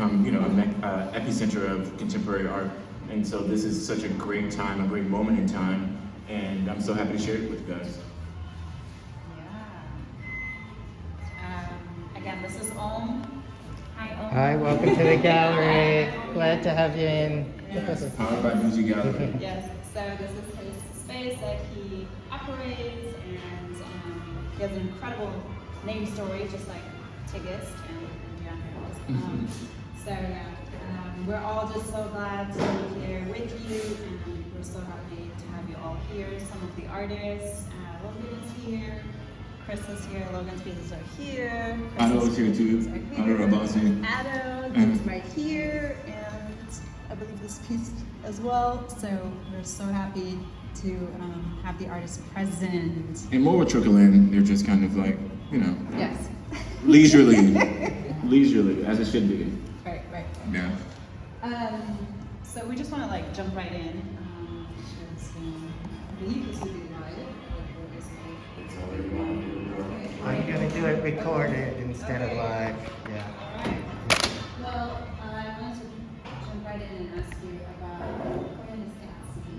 become, you know, an epicenter of contemporary art. And so this is such a great time, a great moment in time, and I'm so happy to share it with you guys. Yeah. Again, this is Om. Hi, Om. Hi, welcome to the gallery. Glad to have you in. Yes, powered by Music Gallery. Yes, so this is his space that he operates, and he has an incredible name story, just like Tigist and Deandre. So yeah, we're all just so glad to be here with you, and we're so happy to have you all here. Some of the artists, Logan is here, Chris is here, Logan's pieces are here. Ado is here too. Ado Rabasi. Ado is right here, and I believe this piece as well. So we're so happy to have the artists present. And more will trickle in. They're just kind of like, you know, Yes. leisurely, as it should be. Right. Yeah. So we just want to like jump right in. Because, I believe this will be live. I'm gonna do it recorded instead of live. Yeah. Alright. Well, I wanted to jump right in and ask you about Koyaanasqatsi,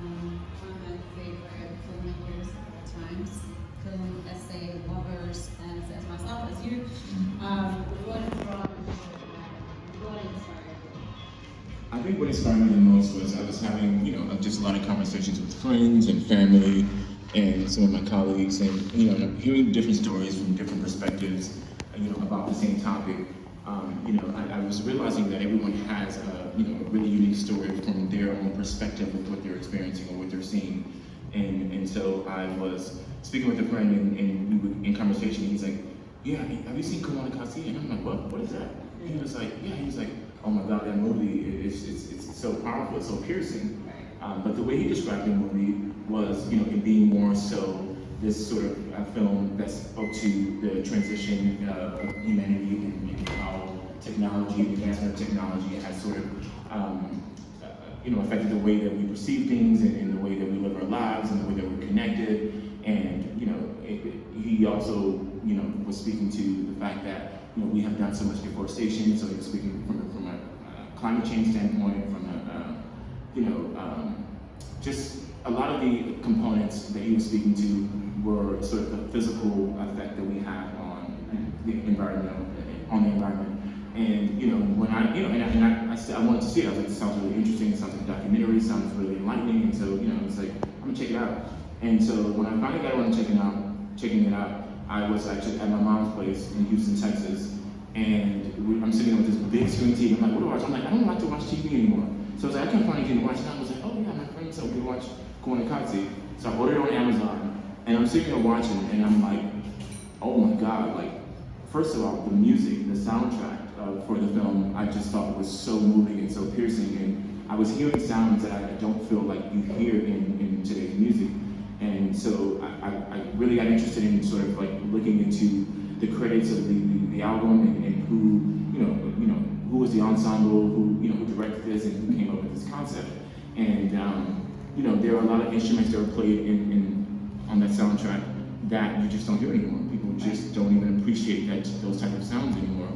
one of my favorite filmmakers of all times, film essay lovers, as myself, as you. What inspired you? I think what inspired me the most was I was having, you know, just a lot of conversations with friends and family and some of my colleagues, and, you know, hearing different stories from different perspectives, you know, about the same topic. You know, I was realizing that everyone has a, you know, a really unique story from their own perspective of what they're experiencing or what they're seeing. And so I was speaking with a friend, and we were in conversation. He's like, "Yeah, have you seen Koyaanasqatsi?" And I'm like, "What is that?" And he was like, "Yeah." He was like, "Oh my God, that movie, it's so powerful, it's so piercing." But the way he described the movie was, you know, it being more so this sort of film that spoke to the transition of humanity and how technology, the advancement of technology has sort of, you know, affected the way that we perceive things and the way that we live our lives and the way that we're connected. And, you know, he also, you know, was speaking to the fact that, you know, we have done so much deforestation. So he was speaking from a climate change standpoint, from a, you know, just a lot of the components that he was speaking to were sort of the physical effect that we have on the environment, And, you know, when I wanted to see it, I was like, this sounds really interesting, it sounds like a documentary, it sounds really enlightening, and so, you know, it's like, I'm gonna check it out. And so when I finally got around to checking it out, I was actually at my mom's place in Houston, Texas, and I'm sitting with this big screen TV. I'm like, what do I watch? I'm like, I don't like to watch TV anymore. So I was like, I can't find anything to watch. And I was like, oh yeah, my friend told me to watch Koyaanasqatsi. So I ordered it on Amazon, and I'm sitting there watching, and I'm like, oh my God, like, first of all, the music, the soundtrack for the film, I just thought was so moving and so piercing, and I was hearing sounds that I don't feel like you hear in today's music. And so I really got interested in sort of like looking into the credits of the album and who, you know, who was the ensemble, who directed this and who came up with this concept. And you know, there are a lot of instruments that were played on that soundtrack that you just don't hear anymore. People just don't even appreciate those type of sounds anymore.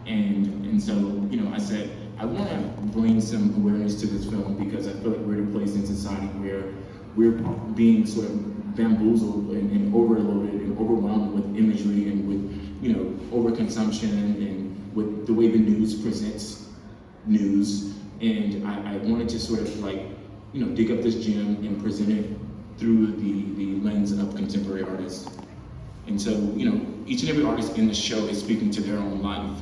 And so, you know, I said, I want to bring some awareness to this film because I feel like we're at a place in society where we're being sort of bamboozled and overloaded and overwhelmed with imagery and with, you know, overconsumption and with the way the news presents news. And I wanted to sort of like, you know, dig up this gem and present it through the lens of contemporary artists. And so, you know, each and every artist in the show is speaking to their own life.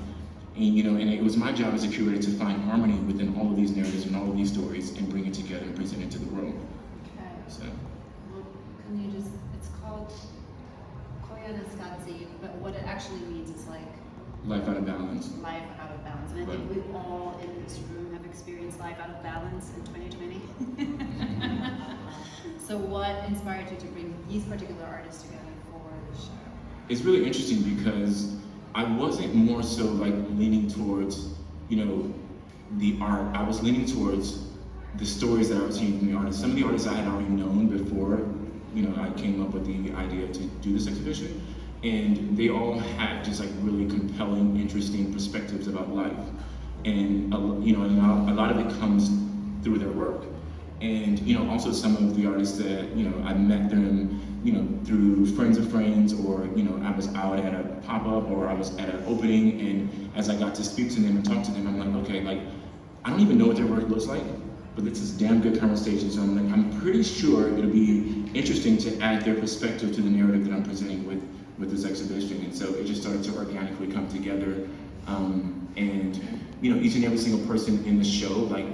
And, you know, and it was my job as a curator to find harmony within all of these narratives and all of these stories and bring it together and present it to the world. Okay. So. Well, can you just, it's called Koyaanasqatsi, but what it actually means is like Life out of balance. Life out of balance. And I think we all in this room have experienced life out of balance in 2020. So what inspired you to bring these particular artists together for the show? It's really interesting because I wasn't more so like leaning towards, you know, the art. I was leaning towards the stories that I was hearing from the artists. Some of the artists I had already known before, you know, I came up with the idea to do this exhibition. And they all had just like really compelling, interesting perspectives about life. and a lot of it comes through their work. And also some of the artists that I met them through friends of friends, or I was out at a pop-up, or I was at an opening, and as I got to speak to them and talk to them, I'm like, okay, like I don't even know what their work looks like, but it's this damn good conversation. So I'm like, I'm pretty sure it'll be interesting to add their perspective to the narrative that I'm presenting with this exhibition. And so it just started to organically come together. And each and every single person in the show, like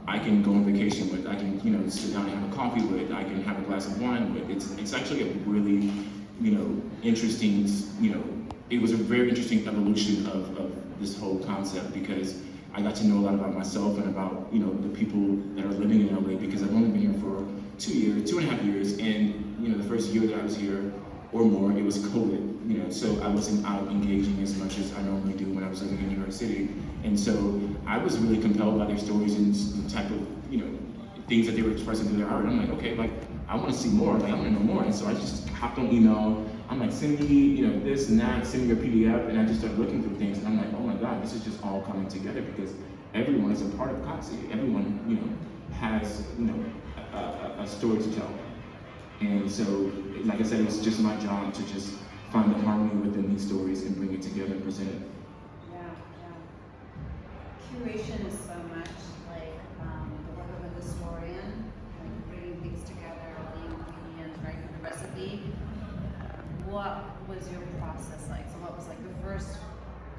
I can go on vacation with, I can sit down and have a coffee with, I can have a glass of wine with. It's actually a really interesting, it was a very interesting evolution of this whole concept, because I got to know a lot about myself and about the people that are living in LA, because I've only been here for 2.5 years, and the first year that I was here or more, it was COVID, so I wasn't out engaging as much as I normally do when I was living in New York City. And so I was really compelled by their stories and the type of things that they were expressing through their art. I'm like, okay, like I want to see more, like I want to know more. And so I just hopped on email. I'm like, send me this and that, send me your PDF, and I just started looking through things, and I'm like, oh my God, this is just all coming together, because everyone is a part of Qatsi. Everyone has a story to tell. And so, like I said, it was just my job to just find the harmony within these stories and bring it together and present it. Curation is so much like the work of a historian, like bringing things together, all the ingredients, right, for the recipe. What was your process like? So what was like the first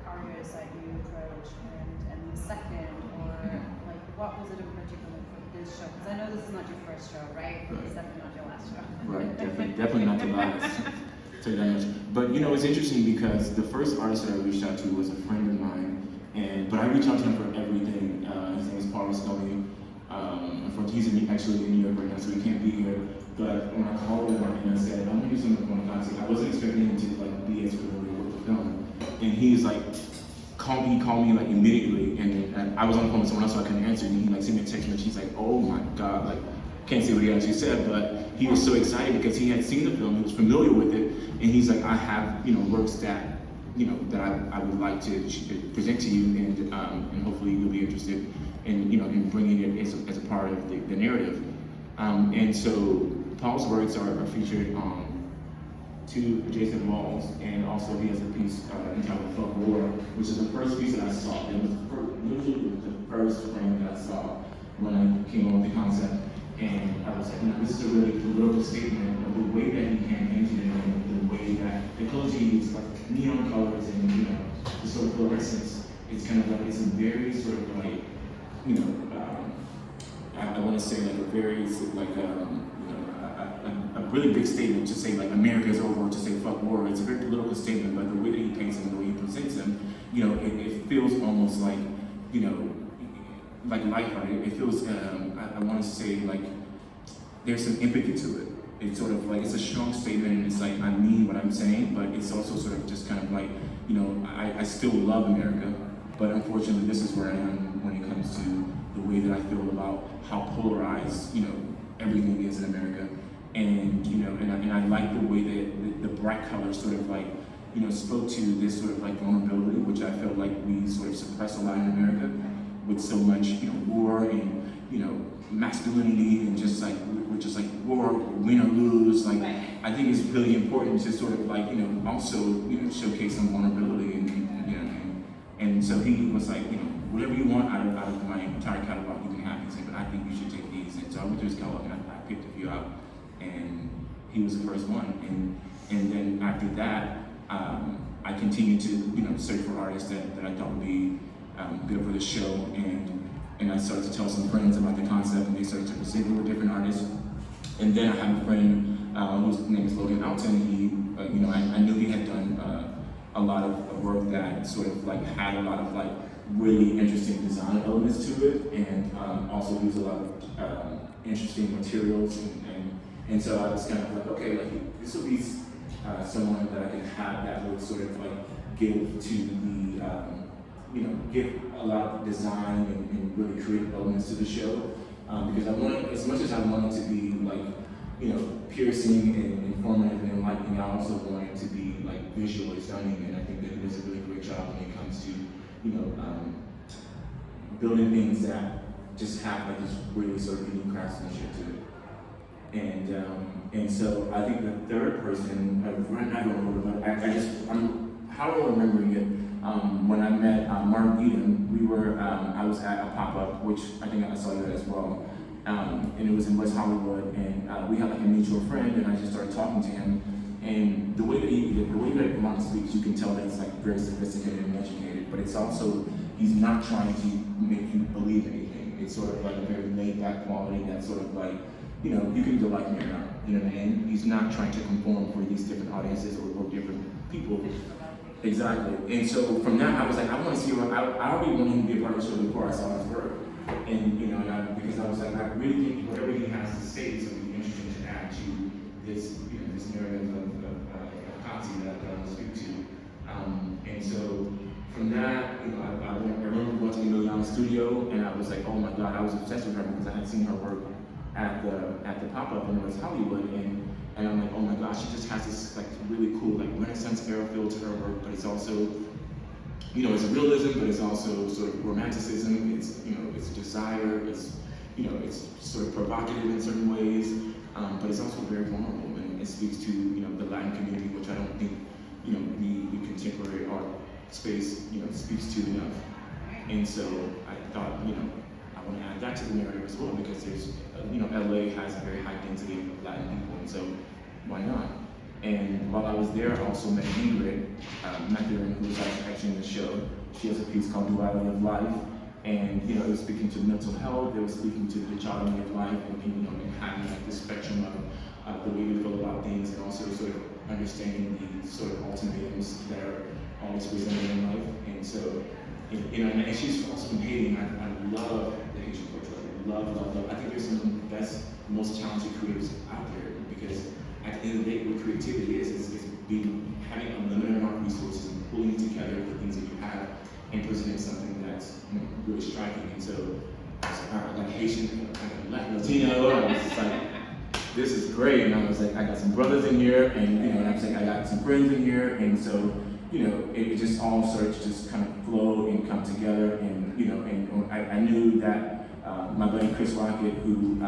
artist that you approached, and the second, or like what was it in particular for this show? Because I know this is not your first show, right? It's definitely not your last show. Right, definitely not the last. Tell you that much. But it's interesting, because the first artist that I reached out to was a friend of mine, but I reached out to him for everything. His name is Paul Scully. Unfortunately, he's actually in New York right now, so he can't be here. But when I called him and I said, I'm gonna do something on Qatsi, I wasn't expecting him to like be as familiar with the film. And he's like, he called me like immediately, and I was on the phone with someone else, so I couldn't answer. And he like sent me a text message. He's like, oh my God, like can't say what he actually said, but he was so excited because he had seen the film, he was familiar with it, and he's like, I have works that that I would like to present to you, and hopefully you'll be interested in in bringing it as a part of the narrative. And so Paul's works are featured on 2 adjacent walls, and also he has a piece entitled Fuck War, which is the first piece that I saw. It was literally the first frame that I saw when I came up with the concept. And I was like, this is a really political statement of the way that he campaigned it, and the way that the clothes he used, like neon colors and the sort of fluorescence. It's kind of like, it's a very sort of like, I want to say like a very like a really big statement to say like America is over, to say fuck war. It's a very political statement, but the way that he paints him, the way he presents him, it feels almost like like lighthearted. It feels, I want to say like there's some empathy to it. It's sort of like, it's a strong statement, and it's like, I mean what I'm saying, but it's also sort of just kind of like, I still love America, but unfortunately this is where I am when it comes to the way that I feel about how polarized, everything is in America. And, and I like the way that the bright colors sort of like, spoke to this sort of like vulnerability, which I felt like we sort of suppress a lot in America, with so much, war and, masculinity, and just like, we're just like war, win or lose. Like, I think it's really important to sort of like, also, showcase some vulnerability, and so he was like, whatever you want out of my entire catalog, you can have. He said, but I think you should take these. And so I went through his catalog and I picked a few out, and he was the first one. And then after that, I continued to, search for artists that I thought would be good for the show, and I started to tell some friends about the concept, and they started to present me with different artists. And then I have a friend whose name is Logan Alton. He, I knew he had done a lot of work that sort of like had a lot of like really interesting design elements to it, and also used a lot of interesting materials, and so I was kind of like, okay, like this will be someone that I can have that would sort of like give to the give a lot of design and really creative elements to the show, because I wanted, as much as I wanted to be like, piercing and informative and enlightening, I also wanted it to be like visually stunning, and I think that he does a really great job when it comes to, building things that just have like this really sort of unique craftsmanship to it. And so I think the third person, I don't remember, but how am I remembering it? When I met Mark Eden, I was at a pop-up, which I think I saw you at as well, and it was in West Hollywood, and we had like a mutual friend, and I just started talking to him, and the way that Mark speaks, you can tell that he's like very sophisticated and educated, but it's also, he's not trying to make you believe anything. It's sort of like a very laid-back quality that's sort of like, you know, you can either like me or not, you know what I mean? He's not trying to conform for these different audiences or different people. Exactly. And so from that, I was like, I want to see what, I already wanted him to be a part of the show before I saw his work. And, you know, because I was like, I really think whatever he has to say is going to be interesting to add to this, you know, this narrative of Qatsi that I want to speak to. And so from that, you know, I remember going to the Koyaanasqatsi studio, and I was like, oh my God, I was obsessed with her because I had seen her work at the pop-up in West Hollywood, and I'm like, oh my gosh, she just has this like really cool like Renaissance era feel to her work, but it's also, you know, it's realism, but it's also sort of romanticism. It's, you know, it's desire. It's, you know, it's sort of provocative in certain ways, but it's also very vulnerable, and it speaks to, you know, the Latin community, which I don't think, you know, the contemporary art space, you know, speaks to enough. And so I thought, you know, I want to add that to the narrative as well, because there's, you know, LA has a very high density of Latin people, and so why not? And while I was there, I also met Ingrid, who was actually in the show. She has a piece called Duality of Life, and, you know, it was speaking to mental health, it was speaking to the dichotomy of life, and, you know, and having like the spectrum of the way we feel about things, and also sort of understanding the sort of ultimatums that are always presented in life. And so, you know, and she's also from Haiti, and I love the Haitian culture. Love. I think there's some of the best, most talented creatives out there, because at the end of the day, what creativity is having unlimited amount of resources and pulling together the things that you have and presenting something that's, you know, really striking. And so, I was like, all right, like Haitian, kind of Latin, Latino, I was just like, this is great. And I was like, I got some brothers in here, and, you know, and I was like, I got some friends in here, and so, you know, it just all started to just kind of flow and come together, and, you know, and I knew that my buddy Chris Rocket, who,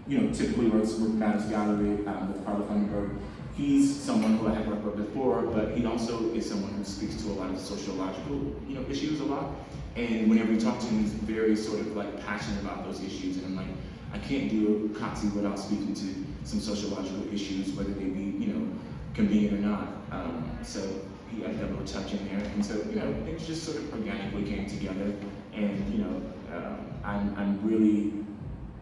you know, typically works with Maddox Gallery, with Carla Funderburg, he's someone who I have worked with before, but he also is someone who speaks to a lot of sociological, you know, issues a lot. And whenever you talk to him, he's very sort of like passionate about those issues. And I'm like, I can't do Qatsi without speaking to some sociological issues, whether they be, you know, convenient or not. So he had that little touch in there. And so, you know, it just sort of organically came together. And, you know, I'm really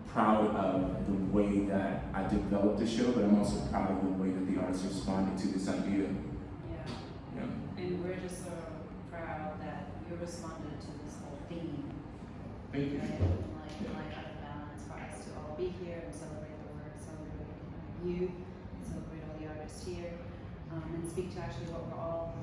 proud of the way that I developed the show, but I'm also proud of the way that the artists responded to this idea. Yeah. And we're just so proud that you responded to this whole theme. Thank you. Right? Like life out of balance, for us to all be here and celebrate the work, celebrate you, celebrate all the artists here, and speak to actually what we're all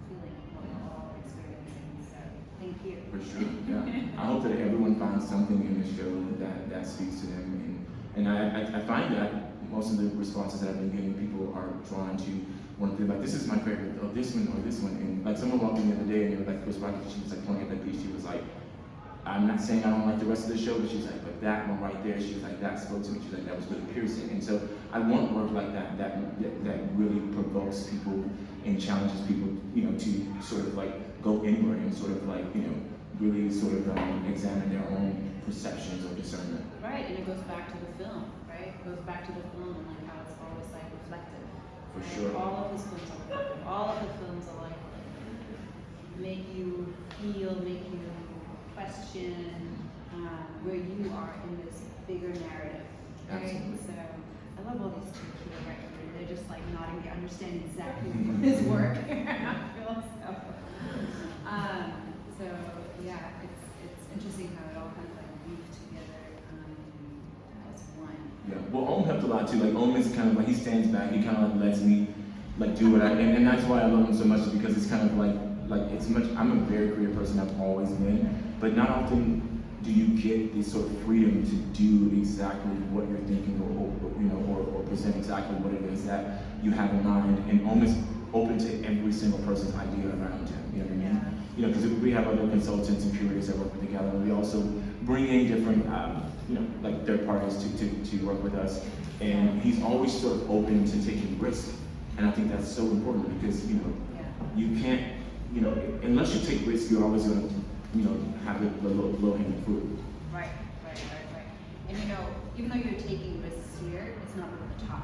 feeling, what we're all experiencing. So thank you. For sure, yeah. I hope that everyone finds something in the show that speaks to them. And I find that most of the responses that I've been getting, people are drawn to want to be like, this is my favorite, or this one, or this one. And like someone walked in the other day, and they were like, Chris Rocket, she was like pointing at that piece, she was like, I'm not saying I don't like the rest of the show, but she's like, but that one right there, she was like, that spoke to me. She was like, that was really piercing. And so I want work like that really provokes people and challenges people, you know, to sort of like go inward and sort of like, you know, really sort of examine their own perceptions or discernment. Right, and it goes back to the film, right? It goes back to the film and like how it's always like reflective. For right? sure. All of his films are reflective. All of the films are like make you feel, make you question where you are in this bigger narrative, right? Absolutely. So I love all these two here right here. They're just like nodding, they understand exactly his work. I feel so yeah, it's interesting how it all kind of like weaves together as one. Yeah, well, Om helped a lot too. Like Om is kind of like, he stands back, he kind of like lets me like do what and that's why I love him so much, because it's kind of like it's much, I'm a very creative person, I've always been, but not often do you get this sort of freedom to do exactly what you're thinking or present exactly what it is that you have in mind. And Om is open to every single person's idea around him, you know what I mean? you know, because we have other consultants and curators that work with the gallery. We also bring in different, you know, like third parties to work with us. And he's always sort of open to taking risks. And I think that's so important because, you know, you can't, you know, unless you take risks, you're always going to, you know, have the low-hanging fruit. Right. And you know, even though you're taking risks here, it's not over the top.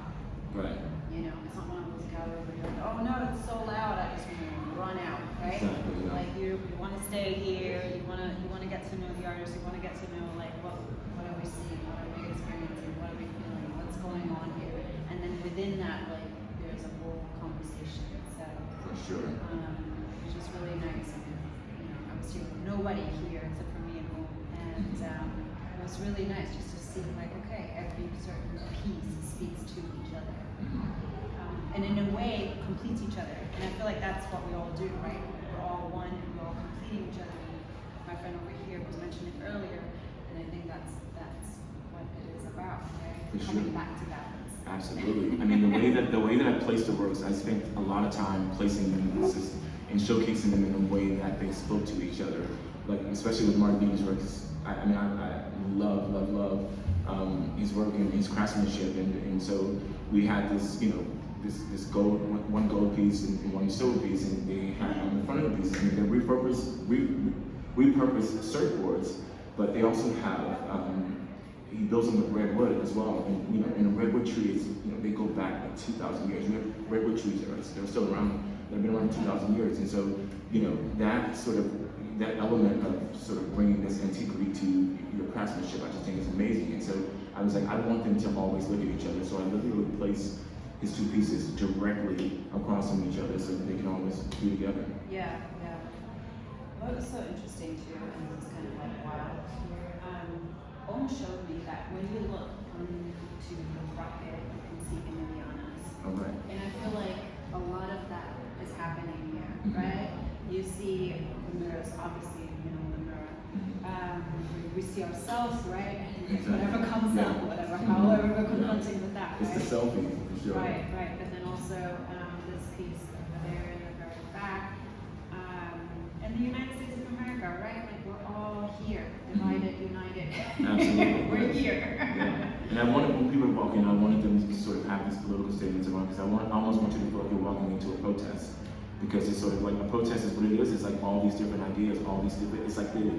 Right. You know, it's not one of those galleries where you're like, oh no, it's so loud, I just want to run out, right? Exactly, yeah. Like you want to stay here, you want to get to know the artist, you want to get to know like what are we seeing, what are we experiencing, what are we feeling, what's going on here, and then within that, like there's a whole conversation. So For sure. which is really nice. And, you know, I was here with nobody here except for me and home, and it was really nice just to see like, okay, every certain piece speaks to each other. And in a way completes each other. And I feel like that's what we all do, right? We're all one and we're all completing each other. My friend over here was mentioning earlier, and I think that's what it is about, right? For sure. Coming back to balance. Absolutely. I mean, the way that I place the works, I spent a lot of time placing them and showcasing them in a way that they spoke to each other. Like, especially with Martin Beaton's works, I love his work and his craftsmanship, and so we had this, you know, this gold, one gold piece and one silver piece, and they had on the front of the piece, and they're repurposed surfboards, but they also have, he builds them with redwood as well, and you know, and a redwood tree is, you know, they go back like 2,000 years. We have redwood trees they're still around, they've been around 2,000 years, and so, you know, that element of sort of bringing this antiquity to your craftsmanship, I just think is amazing. And so I was like, I want them to always look at each other, so I literally placed his two pieces directly across from each other so that they can always be together. Yeah. What was so interesting too, and this is kind of like wild, Owen showed me that when you look onto the rocket, you can see Indiana's. All right. And I feel like a lot of that is happening here, right? You see the mirrors, obviously, you know, the mirror. We see ourselves, right? And Exactly. whatever comes out, however we're confronting with that, It's right? the selfie, for sure. Right. But then also this piece over there in the very back. And the United States of America, right? Like we're all here, divided, united. Absolutely. We're yes. here. Yeah. And I wanted, when people walk in, I wanted them to sort of have these political statements around, because I almost want you to feel like you're walking into a protest. Because it's sort of like a protest is what it is. It's like all these different ideas, all these different. It's like the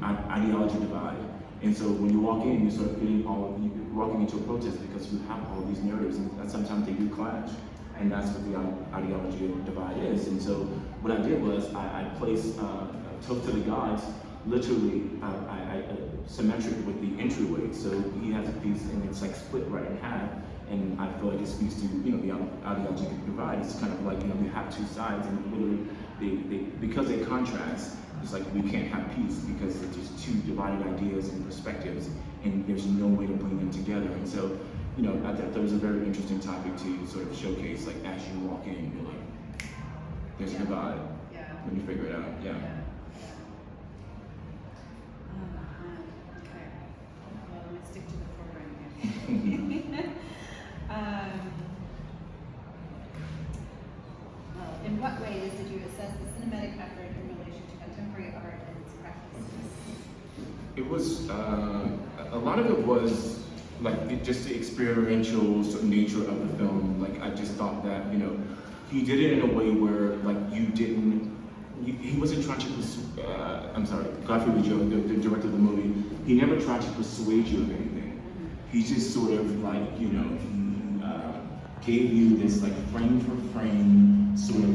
ideology divide. And so when you walk in, you're sort of you're walking into a protest because you have all these narratives, and sometimes they do clash. And that's what the ideology divide is. And so what I did was I placed Toast to the Gods literally symmetric with the entryway. So he has a piece and it's like split right in half. And I feel like it speaks to, you know, the ideology divide. It's kind of like, you know, we have two sides, and literally, because they contrast, it's like we can't have peace because it's just two divided ideas and perspectives, and there's no way to bring them together. And so, you know, I thought that was a very interesting topic to sort of showcase, like as you walk in, you're like, there's a divide. Yeah. When you figure it out, yeah. Okay. Well, let me stick to the program here. In what ways did you assess the cinematic effort in relation to contemporary art and its practices? It was, a lot of it was like just the experiential sort of nature of the film. Like I just thought that, you know, he did it in a way where like he wasn't trying to Godfrey Rizzo, the director of the movie, he never tried to persuade you of anything. He just sort of like, you know, gave you this like frame for frame sort of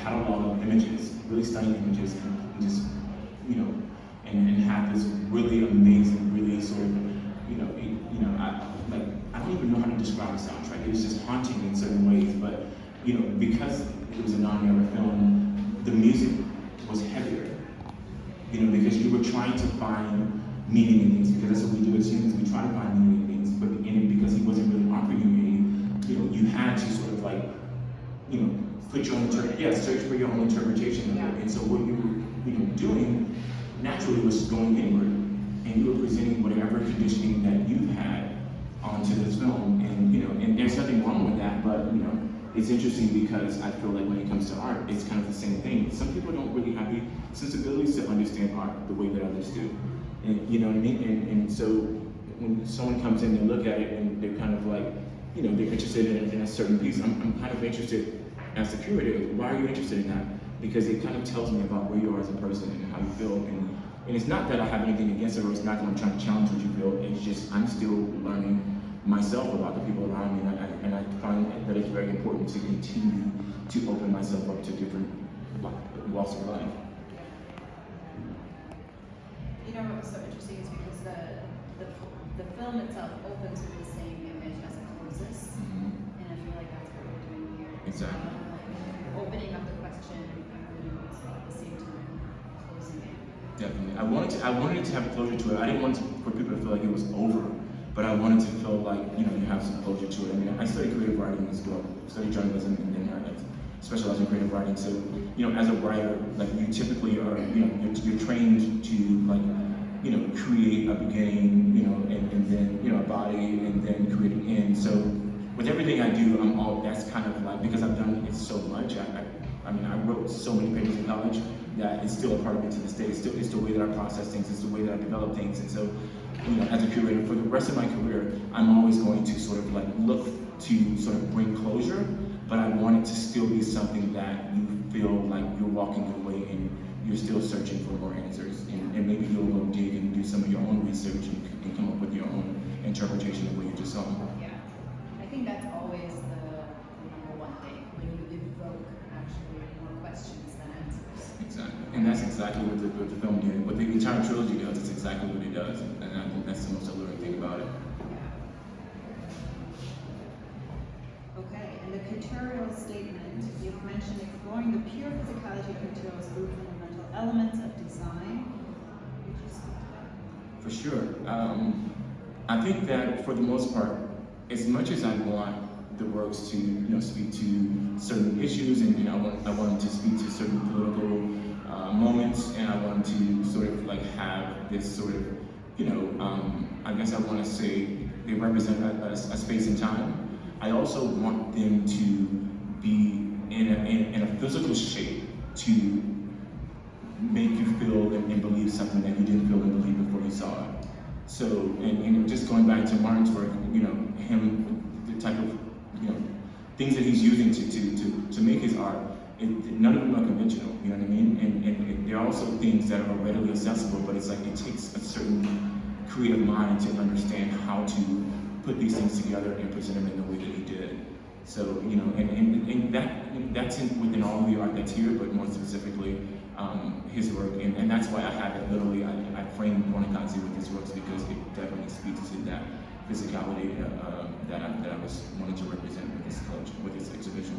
catalog of images, really stunning images, and just, you know, and had this really amazing, really sort of, I don't even know how to describe the soundtrack. It was just haunting in certain ways, but, you know, because it was a non-era film, the music was heavier, you know, because you were trying to find meaning in things, because that's what we do as humans, we try to find meaning in things, but in it, because he wasn't really offering you meaning, you know, you had to sort of like, you know, put your own, search for your own interpretation of it. And so what you were, you know, doing naturally was going inward, and you were presenting whatever conditioning that you've had onto this film, and you know, and there's nothing wrong with that, but you know, it's interesting because I feel like when it comes to art, it's kind of the same thing. Some people don't really have the sensibilities to understand art the way that others do. And you know what I mean? And so when someone comes in and look at it and they're kind of like, you know, they're interested in a certain piece, I'm kind of interested as the curator. Why are you interested in that? Because it kind of tells me about where you are as a person and how you feel. And it's not that I have anything against it, or it's not that I'm trying to challenge what you feel. It's just I'm still learning myself about the people around me, and I find that it's very important to continue to open myself up to different walks of life. You know what's so interesting is because the film itself opens with the same image as it closes, and I feel like that's what we're doing here. Exactly. Opening up the question and at the same time closing it. Definitely. I wanted it to have closure to it. I didn't want for people to feel like it was over, but I wanted to feel like, you know, you have some closure to it. I mean, I studied creative writing as well. I studied journalism and then I specialized in creative writing. So, you know, as a writer, like you typically are, you know, you're trained to like, you know, create a beginning, you know, and then, you know, a body and then create an end. So with everything I do, that's kind of like, because I've done it so much, I mean, I wrote so many papers in college that it's still a part of me to this day. It's the way that I process things, it's the way that I develop things. And so, you know, as a curator, for the rest of my career, I'm always going to sort of like look to sort of bring closure, but I want it to still be something that you feel like you're walking away and you're still searching for more answers. And maybe you'll go dig and do some of your own research and come up with your own interpretation of what you just saw. Yeah, I think that's always the number one thing, when you evoke actually more questions than answers. Exactly, and that's exactly what the film did. What the entire trilogy does, it's exactly what it does, and I think that's the most alluring thing about it. Okay, and the curatorial statement, you've mentioned exploring the pure physicality of materials through fundamental elements of design. Would you speak to that? For sure. I think that for the most part, as much as I want the works to, you know, speak to certain issues, and you know, I want them to speak to certain political moments, and I want to sort of like have this sort of, you know, I guess I want to say they represent a space and time. I also want them to be in a physical shape to make you feel and believe something that you didn't feel and believe before you saw it. So, and just going back to Martin's work, you know, him, the type of, you know, things that he's using to make his art, none of them are conventional, you know what I mean? And there are also things that are readily accessible, but it's like it takes a certain creative mind to understand how to put these things together and present them in the way that he did. So, you know, and that's within all of the art that's here, but more specifically, his work, and that's why I have it literally, I framed Koyaanasqatsi with his works, because it definitely speaks to that physicality that I was wanting to represent with this collection, with this exhibition.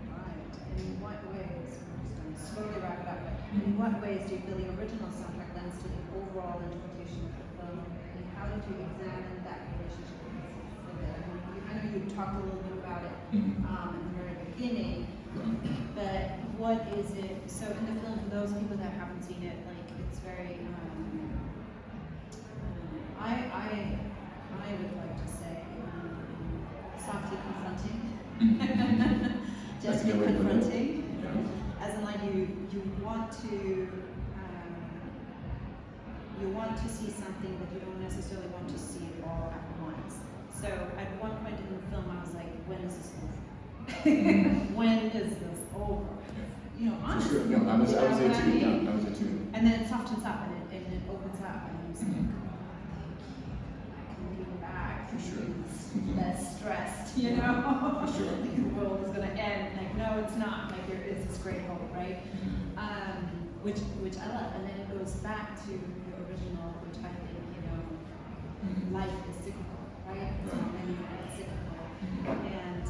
Right. In what ways, I'm just going to slowly wrap it up, in what ways do you feel the original soundtrack lends to the overall interpretation of the film, and how did you examine that relationship with it? I know you talked a little bit about it in the very beginning, but what is it, so in the film, for those people that haven't seen it, like, it's very, I would like to say, softly confronting. That's a Gently good way to put it. confronting. Yeah. As in, like, you want to see something, but you don't necessarily want to see it all at once. So at one point in the film, I was like, when is this over? When is this over? You know, honestly. For sure. No, I was there too. Yeah, I was there too. And then it softens up and it opens up, and I'm just like, I can lean back. For sure. Less stressed, you know? For sure. Like the world is gonna end. Like, no, it's not. Like, there is this great hope, right? Which I love. And then it goes back to the original, which I think, you know, life is cyclical, right? It's not linear, it's cyclical. And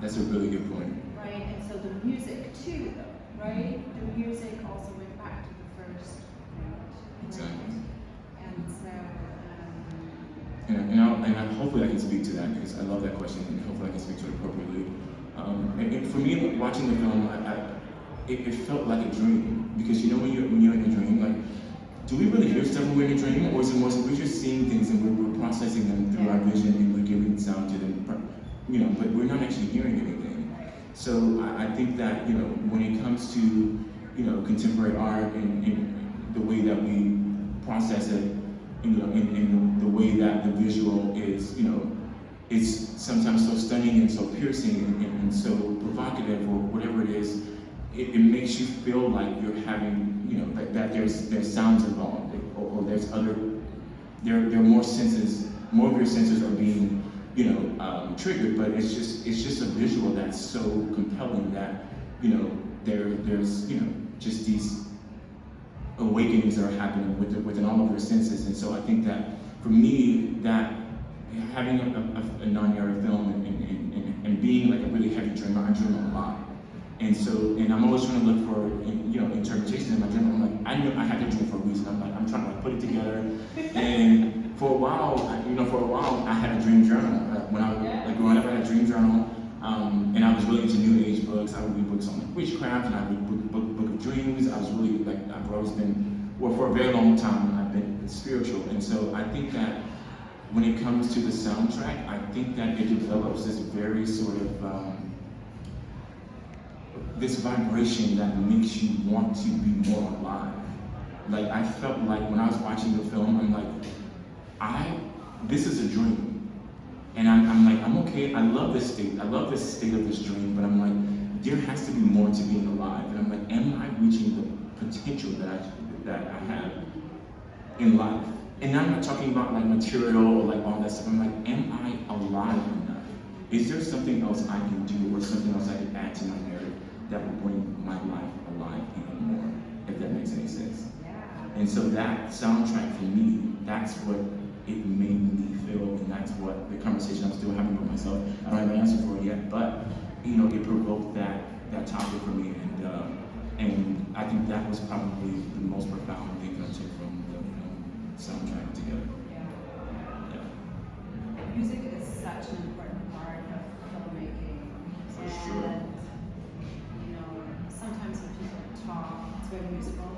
that's a really good point. right, and so the music too, though, right? The music also went back to the first note. Exactly. And so, And hopefully I can speak to that, because I love that question, and hopefully I can speak to it appropriately. And for me, watching the film, it felt like a dream, because you know when you're in a dream, like do we really hear stuff when we're in a dream, or is it more so we're just seeing things and we're processing them through our vision and we're giving sound to them, but we're not actually hearing anything. So I think that, when it comes to, contemporary art and the way that we process it, in the way that the visual is, it's sometimes so stunning and so piercing and so provocative, or whatever it is, it makes you feel like you're having, that there's sounds involved, or there's other, there are more senses, more of your senses are being, triggered, but it's just a visual that's so compelling that, there's, just these awakenings that are happening within all of your senses. And so I think that for me, that having a non-era film and being like a really heavy dreamer, I dream a lot. And so, and I'm always trying to look for, interpretations in my dream. I'm like, I knew I had to dream for a reason. I'm trying to put it together. And for a while, I had a dream journal. When I was growing up, I had a dream journal. And I was really into New Age books. I would read books on witchcraft, and I would read book of dreams. I was really I've always been, well, for a very long time, I've been spiritual. And so I think that when it comes to the soundtrack, I think that it develops this very sort of, this vibration that makes you want to be more alive. Like, I felt like when I was watching the film, I'm like, this is a dream. And I'm like, I'm okay, I love this state of this dream, but I'm like, there has to be more to being alive. And I'm like, am I reaching the potential that I have in life? And I'm not talking about like material or like all that stuff. I'm like, am I alive enough? Is there something else I can do, or something else I can add to my narrative that will bring my life alive even more, if that makes any sense? And so that soundtrack for me, that's what it made me feel, and that's what the conversation I'm still having with myself. I don't have an answer for it yet, but it provoked that topic for me, and I think that was probably the most profound thing that I took from the soundtrack together. Yeah. Music is such an important part of filmmaking. For sure. Sometimes when people talk, it's very musical,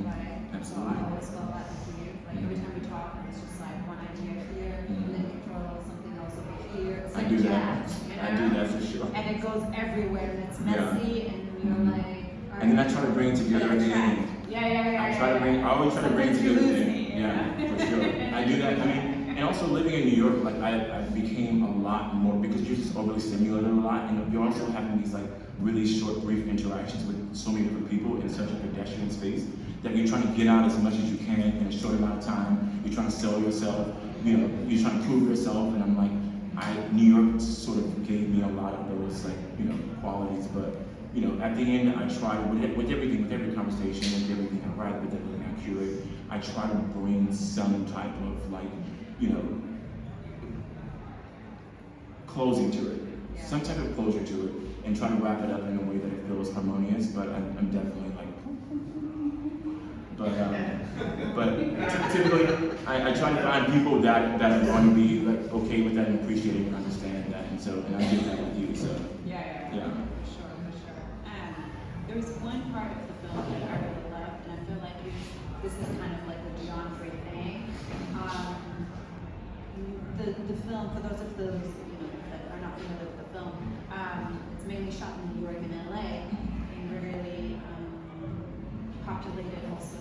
right? Absolutely. So I always felt that with you. Like every time we talk, it's just like one idea here, and then you throw something else over here. It's like jazz, I do that for sure. And it goes everywhere, and it's messy, and you're like. And then I try to bring it together at the end. I always try to bring it together at the end. Yeah, for sure. I do that. And also living in New York, like I became a lot more, because you're just overly stimulated a lot, and you're also having these like really short, brief interactions with so many different people in such a pedestrian space that you're trying to get out as much as you can in a short amount of time. You're trying to sell yourself, you're trying to prove yourself, and I'm like, New York sort of gave me a lot of those like, qualities, but at the end, I try with everything, with every conversation, with everything I write, with everything I curate, I try to bring some type of like, closing to it, some type of closure to it, and try to wrap it up in a way that it feels harmonious. But I'm definitely like, but typically, I try to find people that are going to be like okay with that and appreciate it and understand that, and I do that with you. So Yeah. For sure. There was one part of the film that I really loved, and I feel like this is kind of like a Deandre thing. The film, for those of those that are not familiar with the film, it's mainly shot in New York and LA, and really populated also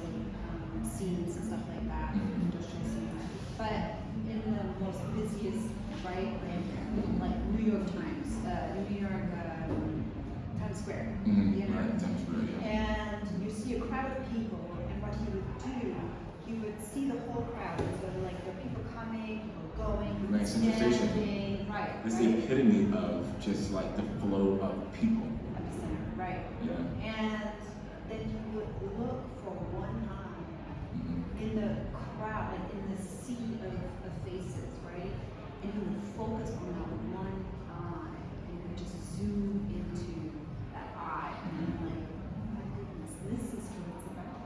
scenes and stuff like that, industrial scenes. But in the most busiest, right, like New York Times, New York Times Square, Right, Times Square, yeah. And you see a crowd of people, and what he would do, he would see the whole crowd. So like the people coming, people going, Right, standing, right. It's the epitome of just like the flow of people. At the center, right. Yeah. And then he would look for one eye in the crowd, like in the sea of faces, right? And he would focus on that one eye, and he would just zoom into that eye, and I'm like, oh my goodness, this is what it's about.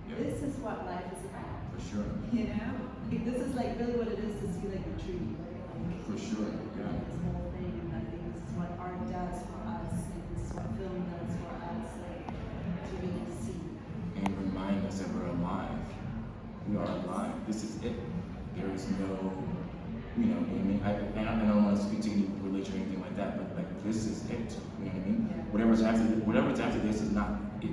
Yeah. This is what life is about. For sure. Like, this is like really what it is to see like a tree, right? Like, For sure, yeah. this whole thing, and I think this is what art does for us, and this is what film does for us, like to really see. And remind us that we're alive. like that, but like this is it. You know what I mean? Whatever's after this is not it,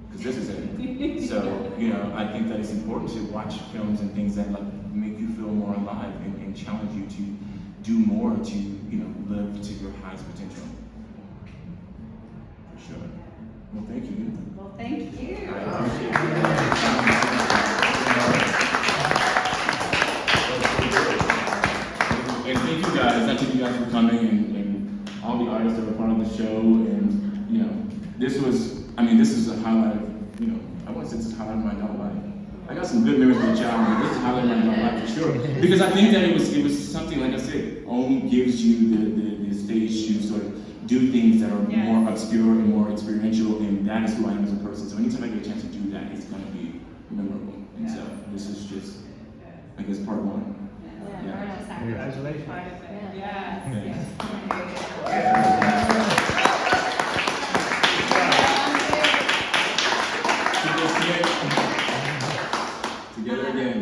because this is it. So you know, I think that it's important to watch films and things that like make you feel more alive and challenge you to do more to live to your highest potential. For sure. Well, thank you. Well, thank you. I appreciate it. And thank you guys. Thank you guys for coming and all the artists that were part of the show. And this is a highlight of, I want to say this is a highlight of my adult life. I got some good memories of the child, but this is a highlight of my adult life for sure. Because I think that it was something, like I said, only gives you the stage to sort of do things that are more obscure and more experiential, and that is who I am as a person. So anytime I get a chance to do that, it's going to be memorable. And so this is just, I guess, part one. Congratulations. Together again.